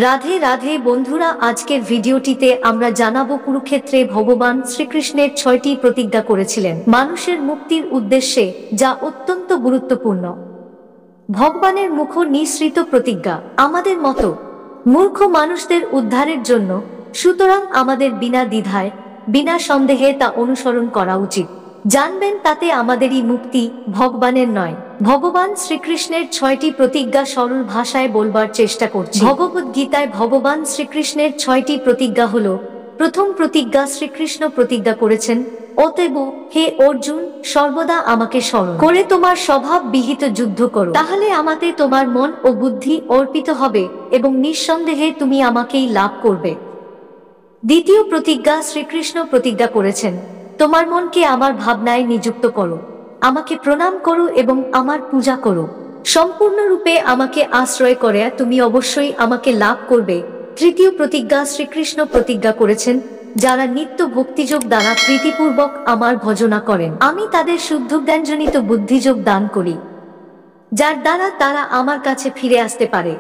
রাধে রাধে বন্ধুরা, আজকের ভিডিওটিতে আমরা জানাবো কুরুক্ষেত্রে ভগবান শ্রীকৃষ্ণের 6টি প্রতিজ্ঞা করেছিলেন মানুষের মুক্তির উদ্দেশ্যে, যা অত্যন্ত গুরুত্বপূর্ণ। ভগবানের মুখ নিঃসৃত প্রতিজ্ঞা আমাদের মতো মূর্খ মানুষদের উদ্ধারের জন্য, সুতরাং আমাদের বিনা দ্বিধায় বিনা সন্দেহে তা অনুসরণ করা উচিত। জানবেন তাতে আমাদেরই মুক্তি, ভগবানের নয়। ভগবান শ্রীকৃষ্ণের 6টি প্রতিজ্ঞা সরল ভাষায় বলবার চেষ্টা করছি। ভগবদ্গীতায় ভগবান শ্রীকৃষ্ণের 6টি প্রতিজ্ঞা হলো: প্রথম প্রতিজ্ঞা, শ্রীকৃষ্ণ প্রতিজ্ঞা করেছেন, অতএব হে অর্জুন, সর্বদা আমাকে স্মরণ করে তোমার স্বভাব বিহিত যুদ্ধ করো, তাহলে আমাতে তোমার মন ও বুদ্ধি অর্পিত হবে এবং নিঃসন্দেহে তুমি আমাকেই লাভ করবে। দ্বিতীয় প্রতিজ্ঞা, শ্রীকৃষ্ণ প্রতিজ্ঞা করেছেন, তোমার মনকে আমার ভাবনায় নিযুক্ত করো, আমাকে প্রণাম করো এবং আমার পূজা করো। সম্পূর্ণরূপে আমাকে আশ্রয় করে তুমি অবশ্যই আমাকে লাভ করবে। তৃতীয় প্রতিজ্ঞা, শ্রীকৃষ্ণ প্রতিজ্ঞা করেছেন, যারা নিত্য ভক্তিযোগ দ্বারা প্রীতিপূর্বক আমার ভজনা করেন, আমি তাদের শুদ্ধ জ্ঞানজনিত বুদ্ধিযোগ দান করি, যার দ্বারা তারা আমার কাছে ফিরে আসতে পারে।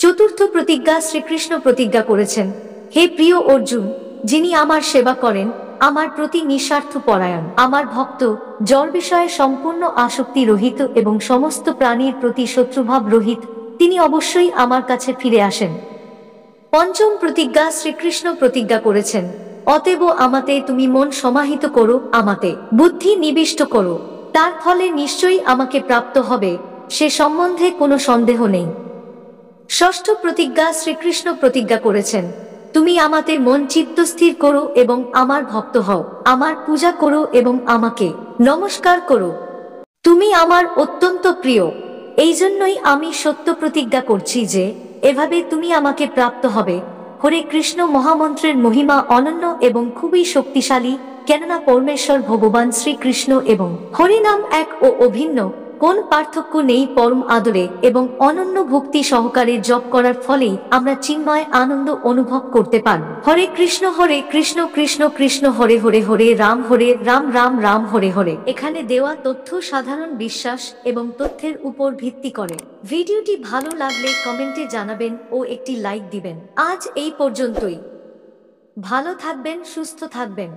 চতুর্থ প্রতিজ্ঞা, শ্রীকৃষ্ণ প্রতিজ্ঞা করেছেন, হে প্রিয় অর্জুন, যিনি আমার সেবা করেন, আমার প্রতি নিঃস্বার্থ পরায়ণ, আমার ভক্ত, জড় বিষয়ে সম্পূর্ণ আসক্তি রহিত এবং সমস্ত প্রাণীর প্রতি শত্রুভাব রহিত, তিনি অবশ্যই আমার কাছে ফিরে আসেন। পঞ্চম প্রতিজ্ঞা, শ্রীকৃষ্ণ প্রতিজ্ঞা করেছেন, অতএব আমাতে তুমি মন সমাহিত করো, আমাতে বুদ্ধি নিবিষ্ট করো, তার ফলে নিশ্চয়ই আমাকে প্রাপ্ত হবে, সে সম্বন্ধে কোনো সন্দেহ নেই। ষষ্ঠ প্রতিজ্ঞা, শ্রীকৃষ্ণ প্রতিজ্ঞা করেছেন, তুমি আমাতে মন চিত্ত স্থির করো এবং আমার ভক্ত হও, আমার পূজা করো এবং আমাকে নমস্কার করো, তুমি আমার অত্যন্ত প্রিয়। এই জন্যই আমি সত্য প্রতিজ্ঞা করছি যে এভাবে তুমি আমাকে প্রাপ্ত হবে। হরে কৃষ্ণ মহামন্ত্রের মহিমা অনন্য এবং খুবই শক্তিশালী, কেননা পরমেশ্বর ভগবান শ্রীকৃষ্ণ এবং হরিনাম এক ও অভিন্ন, কোন পার্থক্য নেই। পরম আদরে এবং অনন্য ভক্তি সহকারে জপ করার ফলেই আমরা চিন্ময় আনন্দ অনুভব করতে পারি। হরে কৃষ্ণ কৃষ্ণ কৃষ্ণ হরে হরে, হরে রাম রাম রাম হরে হরে। এখানে দেওয়া তথ্য সাধারণ বিশ্বাস এবং তথ্যের উপর ভিত্তি করে। ভিডিওটি ভালো লাগলে কমেন্টে জানাবেন ও একটি লাইক দিবেন। আজ এই পর্যন্তই। ভালো থাকবেন, সুস্থ থাকবেন।